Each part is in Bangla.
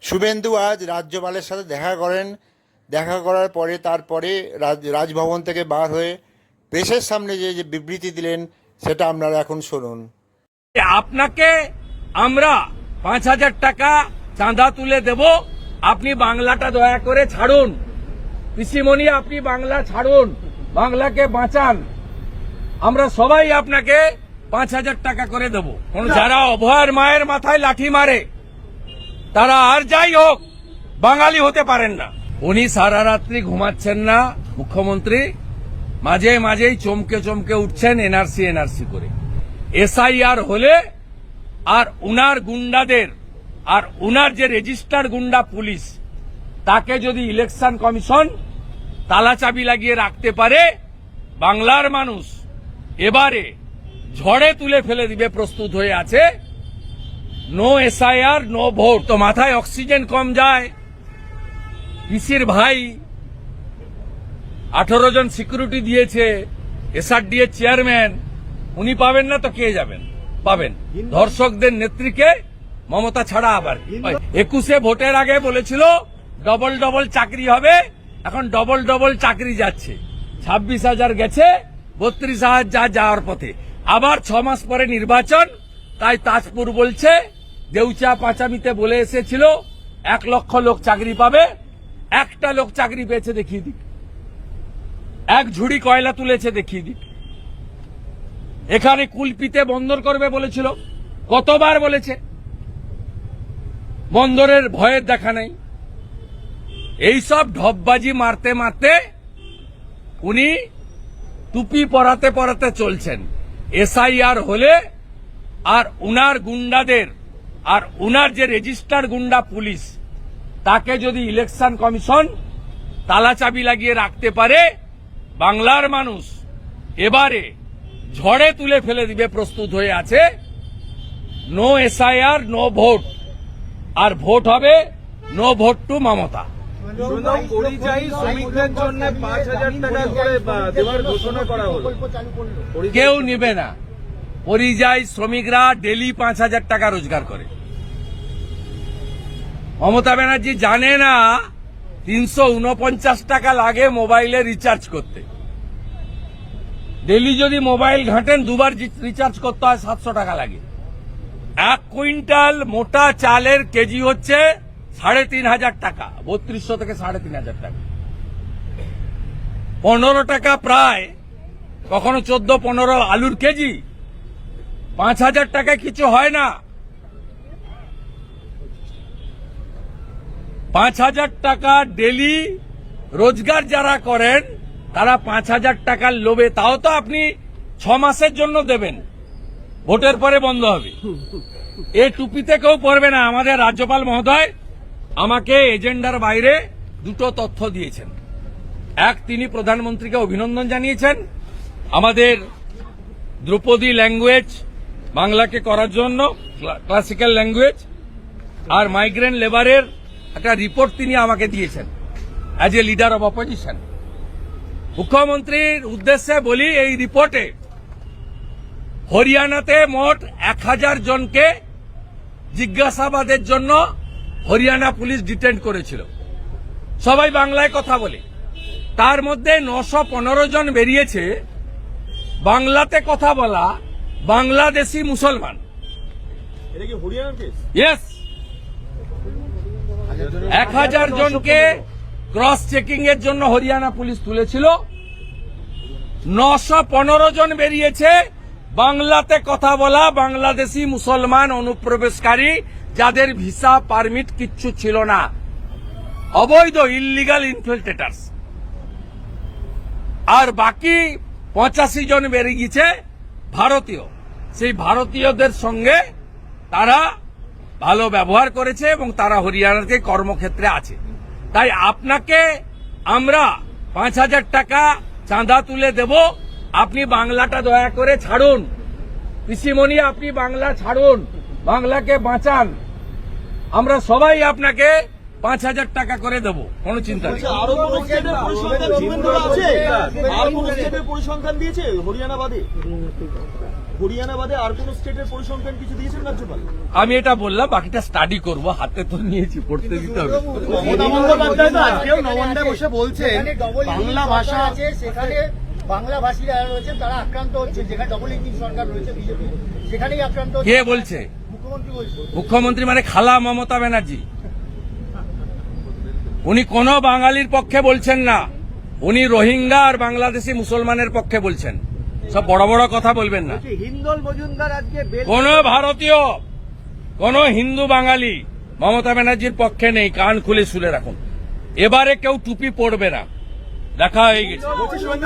শুভেন্দু আজ রাজ্যপালের সাথে দেখা করেন। দেখা করার পরে তারপরে রাজভবন থেকে বার হয়ে প্রেসের সামনে যে বিবৃতি দিলেন সেটা আপনারা এখন শুনুন। আপনাকে আমরা 5,000 টাকা চাঁদা তুলে দেব, আপনি বাংলাটা দয়া করে ছাড়ুন। পিসিমণি আপনি বাংলা ছাড়ুন, বাংলাকে বাঁচান। আমরা সবাই আপনাকে 5,000 টাকা করে দেব। যারা অভয়ের মায়ের মাথায় লাঠি মারে তারা আর যাই হোক বাঙালি হতে পারেন না। উনি সারা রাত্রি ঘুমাচ্ছেন না মুখ্যমন্ত্রী, মাঝে মাঝেই চমকে চমকে উঠছেন এনআরসি করে। এসআইআর হলে আর উনার গুন্ডাদের আর উনার যে রেজিস্টার্ড গুন্ডা পুলিশ তাকে যদি ইলেকশন কমিশন তালাচাবি লাগিয়ে রাখতে পারে, বাংলার মানুষ এবারে ঝড়ে তুলে ফেলে দিবে, প্রস্তুত হয়ে আছে। No SIR no vote. তো মাথায় অক্সিজেন কম যায়। পিসির ভাই 18 জন সিকিউরিটি দিয়েছে, এসআরডি এর চেয়ারম্যান, উনি পাবেন না তো কে যাবেন? পাবেন ধর্ষকদের নেত্রীকে, মমতা ছাড়া আবার। 21-এ ভোটের আগে বলেছিল ডবল ডবল চাকরি হবে, এখন ডবল ডবল চাকরি যাচ্ছে। 26,000 গেছে, 32,000 যা যাওয়ার পথে। আবার 6 মাস পরে নির্বাচন, তাই তাজপুর বলছে দেউচা পাঁচামিতে বলে এসেছিল 1 লক্ষ লোক চাকরি পাবে, একটা লোক চাকরি পেয়েছে দেখিয়ে দিক, 1 ঝুড়ি কয়লা তুলেছে দেখিয়ে দিক। এখানে কুলপিতে বন্দর করবে বলেছিল, কতবার বলেছে, বন্দরের ভয়ের দেখা নেই। এইসব ঢপবাজি মারতে মারতে উনি টুপি পরাতে পরাতে চলছেন। এসআইআর হলে আর উনার গুন্ডাদের আর উনার যে রেজিস্টার্ড গুন্ডা পুলিশ তাকে যদি ইলেকশন কমিশন তালাচাবি লাগিয়ে রাখতে পারে, বাংলার মানুষ এবারে ঝড়ে তুলে ফেলে দিবে, প্রস্তুত হয়ে আছে। নো এসআইআর নো ভোট, আর ভোট হবে নো ভোট টু মমতা। পরিযায়ী শ্রমিকদের জন্য 5,000 টাকা করে দেওয়ার ঘোষণা করা হলো। কেউ নেবে না। পরিযায়ী শ্রমিকরা ডেলি 5,000 টাকা রোজগার করে। মমতা ব্যানার্জি জানে না 349 টাকা লাগে মোবাইলে রিচার্জ করতে। ডেলি যদি মোবাইল ঘাঁটেন দুবার রিচার্জ করতে হয়, 700 টাকা লাগে। 1 কুইন্টাল মোটা চালের কেজি হচ্ছে 3,500 টাকা, 3200 থেকে 3,500 টাকা। 15 টাকা প্রায়, কখনো 14-15 আলুর কেজি। 5,000 টাকায় কিছু হয় না। 5,000 টাকা ডেলি রোজগার যারা করেন তারা 5,000 টাকার লোভে, তাও তো আপনি 6 মাসের জন্য দেবেন, ভোটের পরে বন্ধ হবে। এ টুপিতে কেউ পড়বে না। আমাদের রাজ্যপাল মহোদয় আমাকে এজেন্ডার বাইরে 2টো তথ্য দিয়েছেন। এক, তিনি প্রধানমন্ত্রীকে অভিনন্দন জানিয়েছেন আমাদের ধ্রুপদী ল্যাঙ্গুয়েজ বাংলাকে করার জন্য, ক্লাসিক্যাল ল্যাঙ্গুয়েজ, আর মাইগ্রেন্ট লেবারের একটা রিপোর্ট তিনি আমাকে দিয়েছেন as a leader of opposition. মুখ্যমন্ত্রীর উদ্দেশ্যে বলি, এই রিপোর্টে হরিয়ানাতে মোট 1,000 জনকে জিজ্ঞাসাবাদের জন্য হরিয়ানা পুলিশ ডিটেইন করেছিল। সবাই বাংলায় কথা বলে, তার মধ্যে 915 জন বেরিয়েছে বাংলাতে কথা বলা বাংলাদেশি মুসলমান। এটা কি হরিয়ানার কেস? ইয়েস। 1,000 জনকে ক্রস চেকিং এর জন্য হরিয়ানা পুলিশ তুলেছিল। 915 জন বেরিয়েছে বাংলাতে কথা বলা বাংলাদেশি মুসলমান অনুপ্রবেশকারী, যাদের ভিসা পারমিট কিচ্ছু ছিল না, অবৈধ ইললিগাল ইনফিল্ট্রেটার্স। আর বাকি 85 জন বেরিয়ে গেছে ভারতীয়। সেই ভারতীয়দের সঙ্গে তারা ভালো ব্যবহার করেছে এবং তারা হরিয়ানাতে কর্মক্ষেত্রে আছে। তাই আপনাকে আমরা 5,000 টাকা চাঁদা তুলে দেব, আপনি বাংলাটা দয়া করে ছাড়ুন। পিসিমণি আপনি বাংলা ছাড়ুন, বাংলাকে বাঁচান। আমরা সবাই আপনাকে 5,000 টাকা করে দেব, কোনো চিন্তা নেই। আরো কোনো স্টেটের পরিসংখ্যান দিয়েছে হরিয়ানা বাদে? হরিয়ানা বাদে আর কোন স্টেটের পরিসংখ্যান কিছু দিয়েছেন রাজ্যপাল? আমি এটা বললাম, বাকিটা স্টাডি করব, হাতে তো নিয়েছি, পড়তে দিতে হবে। মমতা বন্দ্যোপাধ্যায় তো আজকেও নবান্নে বসে বলছেন বাংলা ভাষা আছে, সেখানে বাংলা ভাষীরা রয়েছে, তারা আক্রান্ত হচ্ছে। যেখানে ডবল ইঞ্জিন সরকার রয়েছে বিজেপি, সেখানেই আক্রান্ত হচ্ছে। কে বলছে? মুখ্যমন্ত্রী বলছে। মুখ্যমন্ত্রী মানে খালা মমতা ব্যানার্জি। উনি কোন বাঙালির পক্ষে বলছেন না, উনি রোহিঙ্গা আর বাংলাদেশি মুসলমানের পক্ষে বলছেন। সব বড় বড় কথা বলবেন না। হিন্দল মজুমদার আজকে কোন ভারতীয়, কোন হিন্দু বাঙালি মমতা ব্যানার্জির পক্ষে নেই, কান খুলে শুনে রাখুন। এবারে কেউ টুপি পড়বে না, দেখা হয়ে গেছে।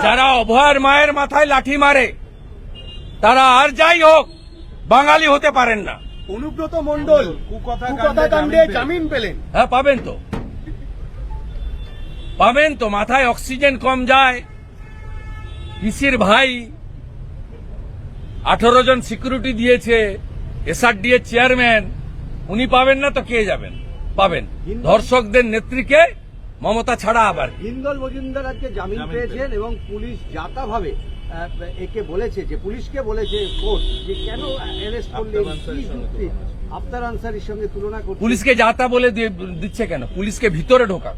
যারা অভয়ের মায়ের মাথায় লাঠি মারে তারা আর যাই হোক বাঙালি হতে পারেন না। অনুব্রত মণ্ডল কুকথা কাণ্ডে জামিন পেলেন। হ্যাঁ, পাবেন তো, পাবেন তো। মাথায় অক্সিজেন কম যায়, পিসির ভাই 18 জন সিকিউরিটি দিয়েছে, এসআরডি এর চেয়ারম্যান, উনি পাবেন না তো কে যাবেন? পাবেন। ধর্ষকদের নেত্রীকে মমতা ছাড়া আবার কি? হিন্দল মজুমদার আজকে জামিন পেয়েছেন এবং পুলিশ জাতাভাবে একে বলেছে, যে পুলিশকে বলেছে কোর্ট, যে কেন অ্যারেস্ট করলেন, কি যুক্তি আফতার আনসারির সঙ্গে তুলনা করছে। পুলিশকে যাতা বলে দিচ্ছে কেন? পুলিশকে ভিতরে ঢোকা,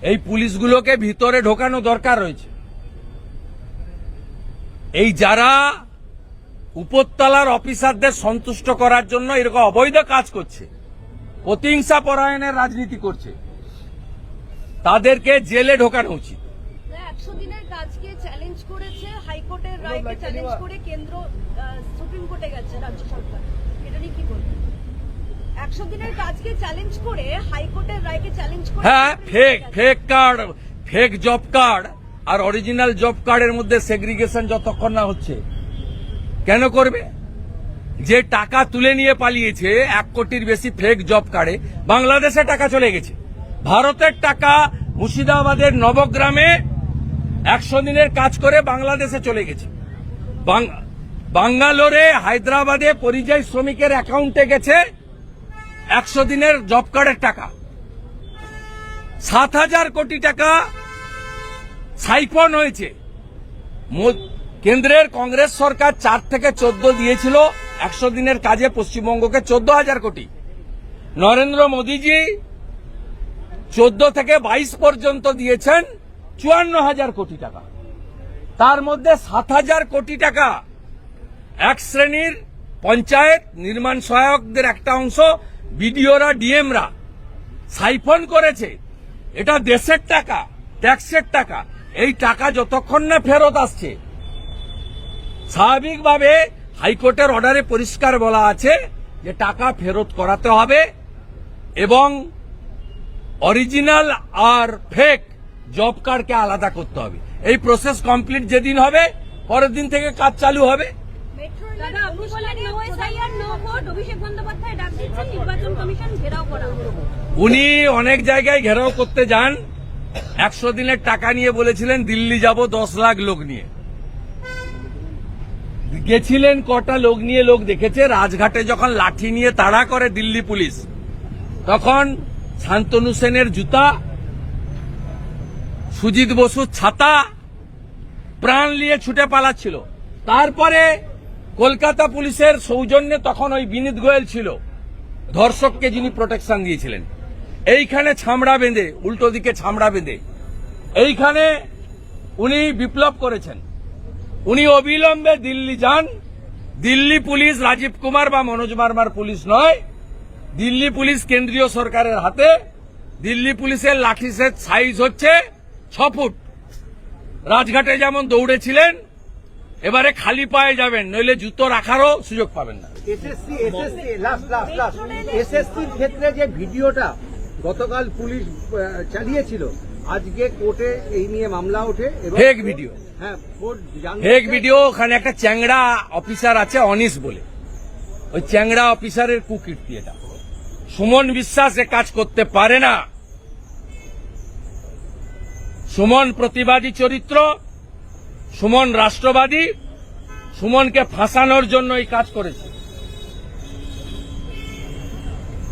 এই পুলিশগুলোকে ভিতরে ঢোকানো দরকার রয়েছে। এই যারা উপরতলার অফিসারদের সন্তুষ্ট করার জন্য এরকম অবৈধ কাজ করছে, প্রতিহিংসা পরায়ণের রাজনীতি করছে, তাদেরকে জেলে ঢোকানো উচিত। 100 দিনের কাজকে চ্যালেঞ্জ করেছে, হাইকোর্টের রায়কে চ্যালেঞ্জ করে কেন্দ্র সুপ্রিম কোর্টে গেছে রাজ্য সরকার, এটা নিয়ে কি বলবেন? 100 দিনের কাজকে চ্যালেঞ্জ করে হাইকোর্টের রায়কে চ্যালেঞ্জ করে, হ্যাঁ, fake card, fake job card আর অরিজিনাল জব কার্ডের মধ্যে সেগ্রিগেশন যতক্ষণ না হচ্ছে, কেন করবে? যে টাকা তুলে নিয়ে পালিয়েছে 1 কোটির বেশি ফেক জব কার্ডে, বাংলাদেশে টাকা চলে গেছে। ভারতের টাকা মুর্শিদাবাদের নবগ্রামে 100 দিনের কাজ করে বাংলাদেশে চলে গেছে। বাঙ্গালোরে, হায়দ্রাবাদে পরিযায়ী শ্রমিকের অ্যাকাউন্টে গেছে 100 দিনের জব কার্ডের টাকা। 7,000 কোটি টাকা সাইফন হয়েছে। কেন্দ্রের কংগ্রেস সরকার 4 থেকে 14 দিয়েছিল 100 দিনের কাজে পশ্চিমবঙ্গকে 14,000 কোটি। নরেন্দ্র মোদীজি 14 থেকে 22 পর্যন্ত দিয়েছেন 54,000 কোটি টাকা। তার মধ্যে 7,000 কোটি টাকা এক শ্রেণীর পঞ্চায়েত নির্মাণ সহায়কদের একটা অংশ, বিডিওরা, ডিএমরা সাইফন করেছে। এটা দেশের টাকা, ট্যাক্সের টাকা। এই টাকা যতক্ষণ না ফেরত আসছে, স্বাভাবিকভাবে হাইকোর্টের অর্ডারে পরিষ্কার বলা আছে যে টাকা ফেরত করাতে হবে এবং অরিজিনাল আর ফেক জব কার্ডকে আলাদা করতে হবে। এই প্রসেস কমপ্লিট যেদিন হবে, পরের দিন থেকে কাজ চালু হবে। দাদা আপনি বলেন no SIR no vote, Abhishek Bandyopadhyay ডাক দিচ্ছেন নির্বাচন কমিশন ঘেরাও করা হবে। উনি অনেক জায়গায় ঘেরাও করতে যান। 100 দিনের টাকা নিয়ে বলেছিলেন দিল্লি যাব 10 লাখ লোক নিয়ে। গেছিলেন কটা লোক নিয়ে? লোক দেখেছে। রাজঘাটে যখন লাঠি নিয়ে তাড়া করে দিল্লি পুলিশ, তখন শান্তনু সেনের জুতা, সুজিত বসুর ছাতা, প্রাণ নিয়ে ছুটে পালাচ্ছিল। তারপরে কলকাতা পুলিশের সৌজন্যে তখন ওই বিনীত গোয়েল ছিল ধর্ষককে, যিনি প্রোটেকশন দিয়েছিলেন। এইখানে ছামড়া বেঁধে, উল্টো দিকে ছামড়া বেঁধে এইখানে উনি বিপ্লব করেছেন। উনি অবিলম্বে দিল্লি যান। দিল্লি পুলিশ রাজীব কুমার বা মনোজ বার্মার পুলিশ নয়, দিল্লি পুলিশ কেন্দ্রীয় সরকারের হাতে। দিল্লি পুলিশের লাঠি সাইজ হচ্ছে 6 ফুট। রাজঘাটে যেমন দৌড়েছিলেন, এবারে খালি পায়ে যাবেন, নইলে জুতো রাখারও সুযোগ পাবেন না। এসএসসির ক্ষেত্রে যে ভিডিওটা গতকাল পুলিশ চালিয়েছিল, আজকে কোর্টে এই নিয়ে মামলা ওঠে। ফেক ভিডিও, হ্যাঁ, কোর্ট ফেক ভিডিও। ওখানে একটা চ্যাংড়া অফিসার আছে অনিশ বলে, ওই চ্যাংড়া অফিসারের কুকীর্তি এটা। সুমন বিশ্বাস এ কাজ করতে পারে না। সুমন প্রতিবাদী চরিত্র, সুমন রাষ্ট্রবাদী, সুমনকে ফাঁসানোর জন্য এই কাজ করেছে।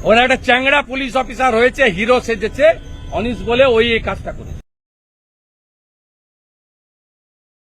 ওরা একটা চ্যাংড়া পুলিশ অফিসার হয়েছে, হিরো সেজেছে অনিশ বলে, ওই এই কাজটা করেছে।